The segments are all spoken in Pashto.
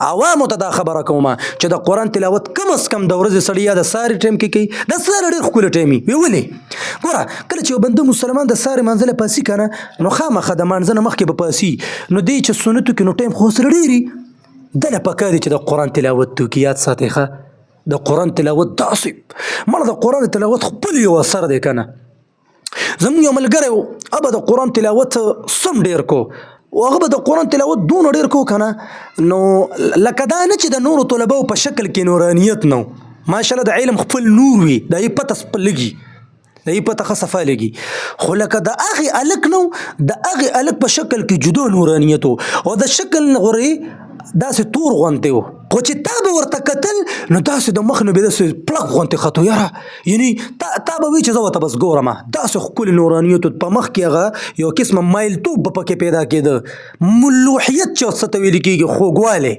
عوامو ته دا خبره کومه چې د قرآن تلاوت کم از کم د ورځې سړی یا د ساري ټایم کې کوي. د ساري ډېر ښکلی ټایم وي. ولې ګوره کله چې یو بنده مسلمان د ساري مانځه له پاسي که نه نو خامخا د مانځه نه مخکې به پاسي نو دی چې سنتو کې نو ټایم خو سره ډېر دله پکار دي چې د قرآن تلاوت توکي. یاد ساتئ ښه د قرآن تلاوت داسې مړه د قرآن تلاوت خپل یو اثر دی که نه. زموږ یو ملګری و هغه د قرآن تلاوت سم ډېر کو او هغه به د قرآن تلاوت دونه ډېر کو که نه نو لکه دا نه چې د نورو طلباو په شکل کې نورانیت نه و ماشاءالله د علم خپل نور وي د هغې پته لګي د هغې پته ښه صفا لګي خو لکه د هغې هلک نه د هغې هلک په شکل کې جدا نورانیت و او د شکل غورې داسې تور غوندې و خو چې تا به ورته کتل نو داسې د مخ نه به داسې پړق غوندې خط و یاره یعنې تا به وي چې زه ورته بس ګورم داسې ښکلې نورانیت په مخ کې هغه یو قسمه مایلتوب به پکې پیدا کېده ملوحیت چې ورته ته ویل کېږي خوږوالی.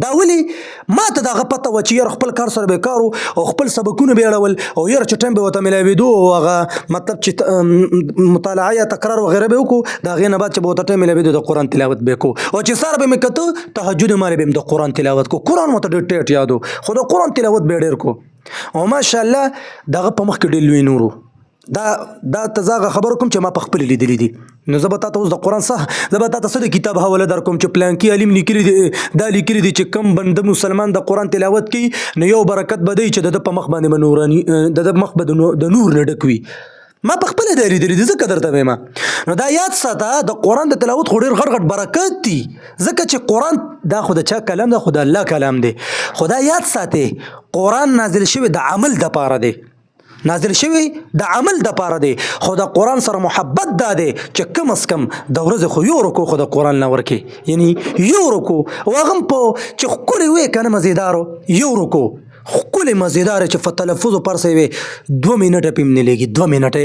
دا ولې ما ته د هغه پته وه چې یاره خپل کار سره به کار او خپل سبقونه به یې اړول او یاره چې ټایم به ورته میلاوېدو او هغه مطلب چې مطالعه یا تکرار وغیره به وکړو د هغې نه بعد چې به ورته ټایم میلاوېدو د قرآن تلاوت به یې کوو او چې سهار به مې کته تهجد مالې به مې د قرآن تلاوت کو. قرآن ماته ډېر ټیټ یاد و خو د قرآن تلاوت به یې ډېر کو او ماشاءالله د هغه په مخ کې ډېر لوی نور و. دا ته زه هغه خبره کوم چې ما په خپلې لیدلي دي نو زه به تا ته اوس د قرآن زه به تا ته څه د کتاب حواله در کوم چې پلانکي عالم لیکلي دي دا لیکلي دي چې کم بنده مسلمان د قرآن تلاوت کوي نو یو برکت به دی چې د ده په مخ باندې به نوراني د ده مخ به د نور نه ډک وي. ما په خپله دا لیدلي دي ځکه درته وایم. نو دا یاد ساته د قرآن د تلاوت خو ډېر غټ غټ برکات دي ځکه چې قرآن دا خو د چا کلام ده خو د الله کلام دی خو دا یاد ساتئ قرآن نازل شوی د عمل دپاره دی نازل شوی د عمل دپاره دی خو د قرآن سره محبت دا دی چې کم از کم د ورځې خو یو رکو خو د قرآن نه ورکې یعنی یو رکو او هغه هم په چې ښکلې وې که نه مزیدارو یو رکو ښکلې مزیداره چې په تلفظ و پرسه وې 2 منټه پې هم نه لګي 2 منټه